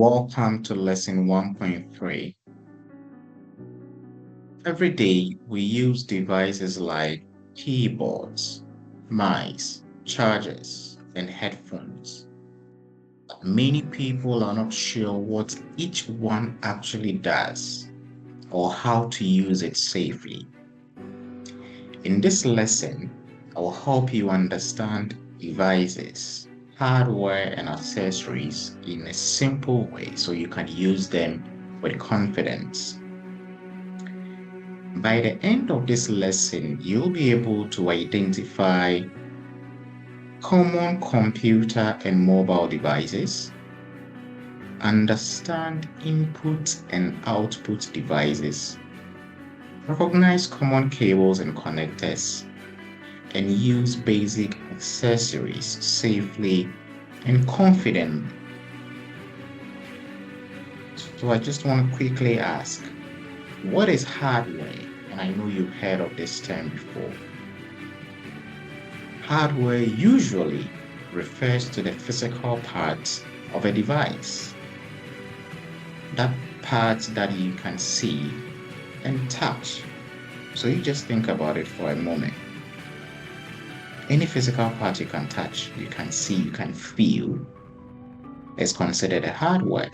Welcome to lesson 1.3. Every day we use devices like keyboards, mice, chargers, and headphones. Many people are not sure what each one actually does or how to use it safely. In this lesson, I will help you understand devices, hardware, and accessories in a simple way so you can use them with confidence. By the end of this lesson, you'll be able to identify common computer and mobile devices, understand input and output devices, recognize common cables and connectors, and use basic accessories safely and confidently. So I just want to quickly ask, what is hardware? And I know you've heard of this term before. Hardware usually refers to the physical parts of a device. That part that you can see and touch. So you just think about it for a moment. Any physical part you can touch, you can see, you can feel is considered a hardware.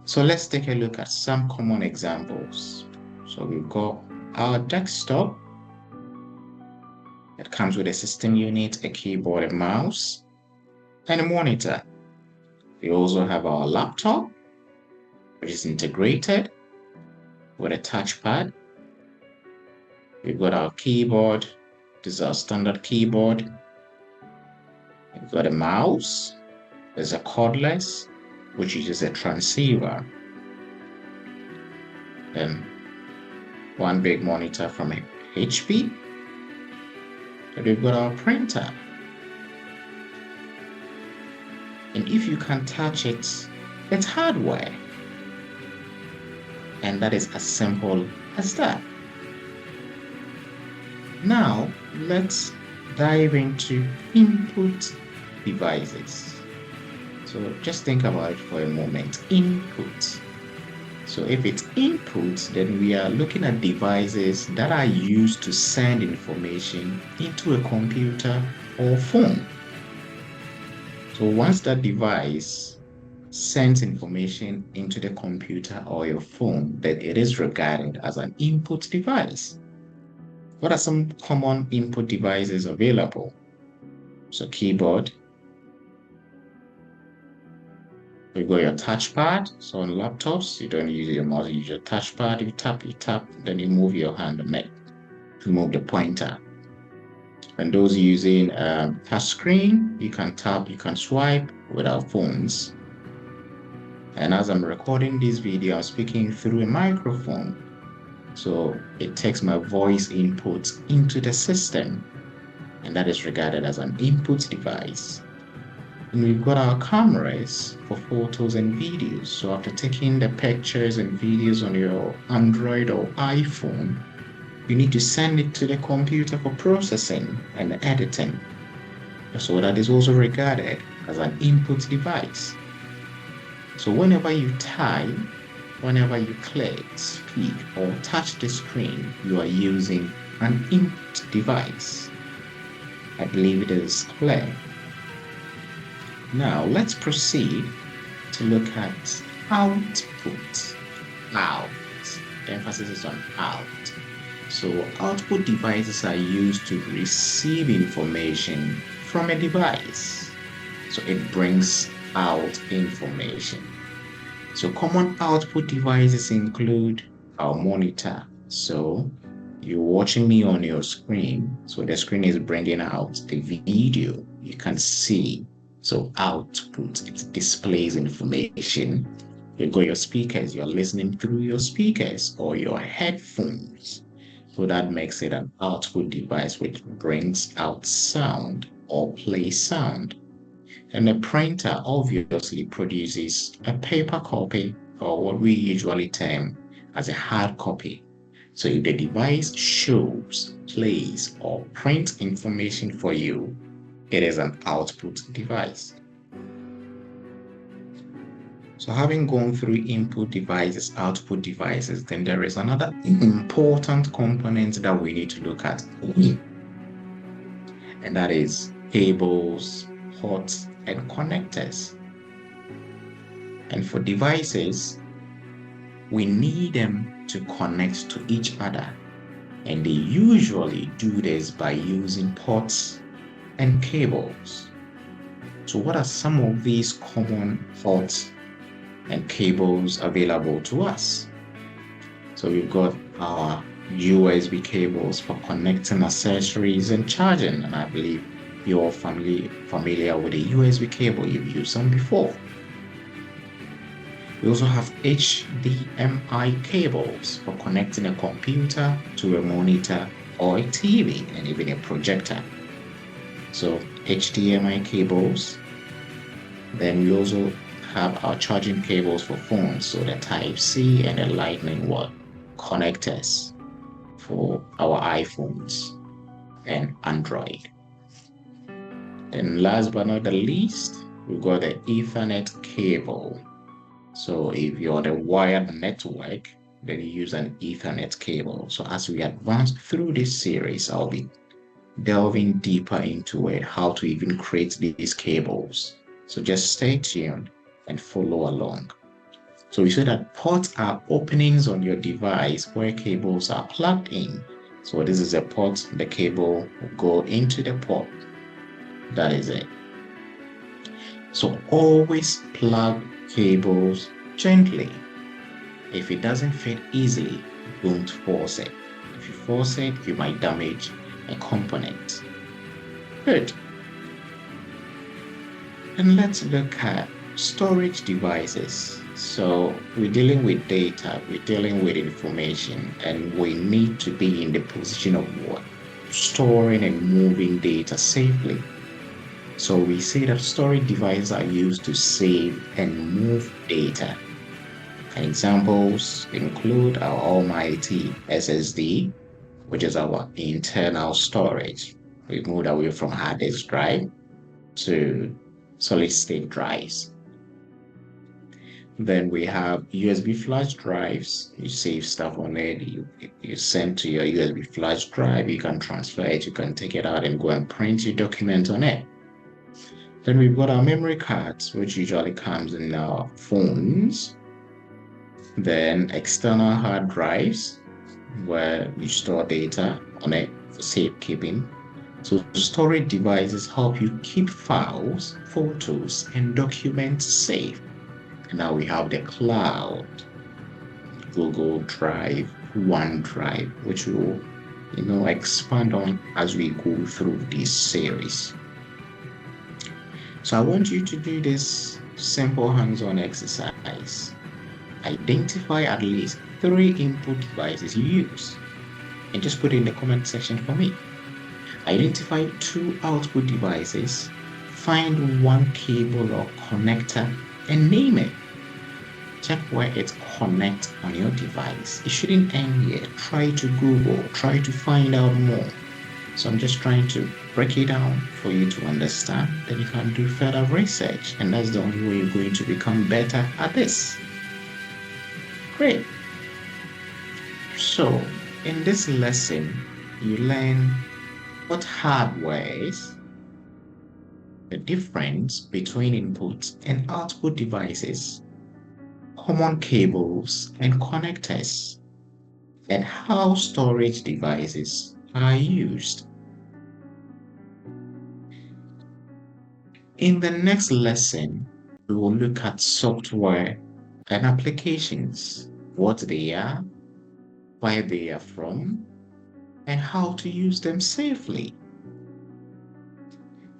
So let's take a look at some common examples. So we've got our desktop. It comes with a system unit, a keyboard, a mouse, and a monitor. We also have our laptop, which is integrated with a touchpad. We've got our keyboard. This is our standard keyboard. We've got a mouse. There's a cordless, which uses a transceiver. And one big monitor from HP. And we've got our printer. And if you can touch it, it's hardware. And that is as simple as that. Now, let's dive into input devices. So just think about it for a moment. Input. So if it's input, then we are looking at devices that are used to send information into a computer or phone. So once that device sends information into the computer or your phone, then it is regarded as an input device. What are some common input devices available? So keyboard. We've got your touchpad. So on laptops, you don't use your mouse, you use your touchpad. You tap, then you move your hand on it to move the pointer. And those using touch screen, you can tap, you can swipe with our phones. And as I'm recording this video, I'm speaking through a microphone. So it takes my voice input into the system, and that is regarded as an input device. And we've got our cameras for photos and videos. So after taking the pictures and videos on your Android or iPhone, you need to send it to the computer for processing and editing. So that is also regarded as an input device. So whenever you type, whenever you click, speak, or touch the screen, you are using an input device. I believe it is clear. Now let's proceed to look at output. Out. The emphasis is on out. So output devices are used to receive information from a device. So it brings out information. So common output devices include our monitor. So you're watching me on your screen. So the screen is bringing out the video. You can see. So output, it displays information. You've got your speakers. You're listening through your speakers or your headphones. So that makes it an output device which brings out sound or plays sound. And the printer obviously produces a paper copy, or what we usually term as a hard copy. So if the device shows, plays, or prints information for you, it is an output device. So having gone through input devices, output devices, then there is another important component that we need to look at, and that is cables, ports, and connectors. And for devices, we need them to connect to each other. And they usually do this by using ports and cables. So what are some of these common ports and cables available to us? So we've got our USB cables for connecting accessories and charging. And I believe you're familiar with a USB cable. You've used them before. We also have HDMI cables for connecting a computer to a monitor or a TV and even a projector. So HDMI cables. Then we also have our charging cables for phones, so the Type-C and the Lightning connectors for our iPhones and Android. And last but not the least, we've got the Ethernet cable. So if you're on a wired network, then you use an Ethernet cable. So as we advance through this series, I'll be delving deeper into it, how to even create these cables. So just stay tuned and follow along. So we say that ports are openings on your device where cables are plugged in. So this is a port, the cable will go into the port. That is it. So always plug cables gently. If it doesn't fit easily, don't force it. If you force it, you might damage a component. Good. And let's look at storage devices. So we're dealing with data, we're dealing with information, and we need to be in the position of what? Storing and moving data safely. So we say that storage devices are used to save and move data. And examples include our almighty SSD, which is our internal storage. We moved away from hard disk drive to solid state drives. Then we have USB flash drives. You save stuff on it. You send to your USB flash drive. You can transfer it. You can take it out and go and print your document on it. Then we've got our memory cards, which usually comes in our phones. Then external hard drives, where you store data on it for safekeeping. So storage devices help you keep files, photos, and documents safe. And now we have the cloud, Google Drive, OneDrive, which we will expand on as we go through this series. So I want you to do this simple hands-on exercise. Identify at least 3 input devices you use, and just put it in the comment section for me. Identify 2 output devices, find 1 cable or connector, and name it. Check where it connects on your device. It shouldn't end here. Try to Google, try to find out more. So I'm just trying to break it down for you to understand. Then you can do further research, and that's the only way you're going to become better at this. Great. So in this lesson, you learn what hardware is, the difference between input and output devices, common cables and connectors, and how storage devices are used. In the next lesson, we will look at software and applications, what they are, where they are from, and how to use them safely.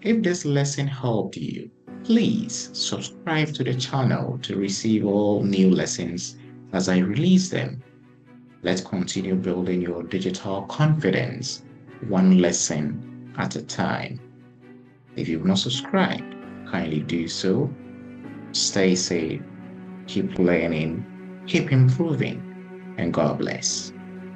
If this lesson helped you, please subscribe to the channel to receive all new lessons as I release them. Let's continue building your digital confidence, one lesson at a time. If you've not subscribed, kindly do so. Stay safe, keep learning, keep improving, and God bless.